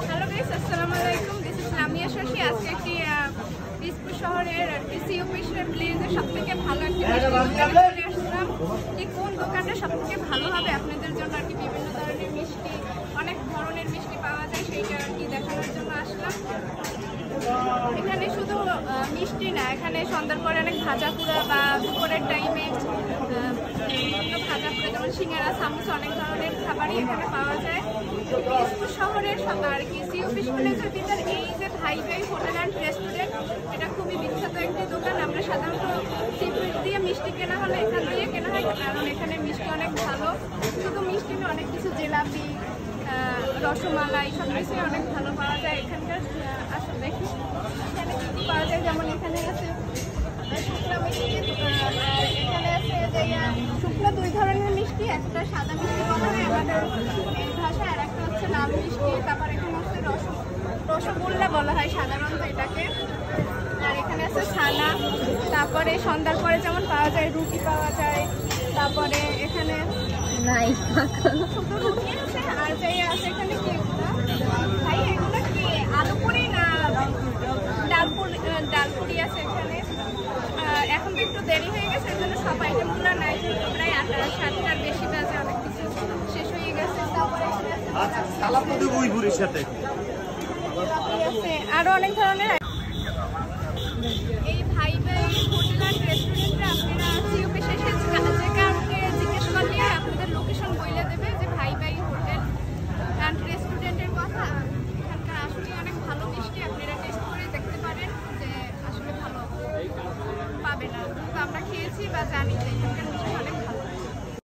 Hello guys, আসসালামু আলাইকুম। This is Lamia Shashi. আজকে একটি দিসপুর শহরের সিইউপি ভিলেজের সবথেকে ভালো একটি চলে আসলাম। কি কোন দোকানটা সবথেকে ভালো হবে আপনাদের জন্য আর কি, বিভিন্ন ধরনের মিষ্টি, অনেক ধরনের মিষ্টি পাওয়া যায়, সেইটা আর কি দেখানোর জন্য আসলাম। এখানে শুধু মিষ্টি না, এখানে সন্ধ্যার পরে অনেক ভাজা পোড়া বা দুপুরের টাইমে বিভিন্ন ভাজা পোড়া যেমন সিঙ্গারা, সামোসা, অনেক ধরনের খাবারই এখানে পাওয়া যায়। দিসপুর শহরের আর কি সিইউপি ভিলেজের ভিতর এই যে ভাই ভাই হোটেল অ্যান্ড রেস্টুরেন্ট, এটা খুবই বিখ্যাত একটি দোকান। আমরা সাধারণত সিফুড দিয়ে মিষ্টি কেনা হলে এখান দিয়ে কেনা হয়, কারণ এখানে মিষ্টি অনেক ভালো। শুধু মিষ্টি না, অনেক কিছু জিলাপি, রসমালাই সব কিছুই অনেক ভালো পাওয়া যায় এখানকার। আসলে দেখি এখানে কী কী পাওয়া যায়, যেমন এখানে আছে শুকনো মিষ্টি, এখানে আছে যে শুকনো দুই ধরনের মিষ্টি, একটা সাদা মিষ্টি বলা হয় আমাদের এই ভাষায়, আর একটা হচ্ছে লাল মিষ্টি। তারপর এখানে হচ্ছে রসগোল্লা বলা হয় সাধারণত এটাকে। আর এখানে আছে ছানা। তারপরে সন্ধ্যার পরে যেমন পাওয়া যায় রুটি পাওয়া যায়। তারপরে এখানে নাই শুধু রুটি আছে, আর যাই আছে এখানে কি ভাই, এগুলো কি আলু পুরি না ডালপুরি আছে এখানে। এখন তো একটু দেরি হয়ে গেছে, এর জন্য সব আইটেমগুলো নাই, প্রায় 7টার বেশি বাজে, অনেক কিছু শেষ হয়ে গেছে। তারপরে আরো অনেক ধরনের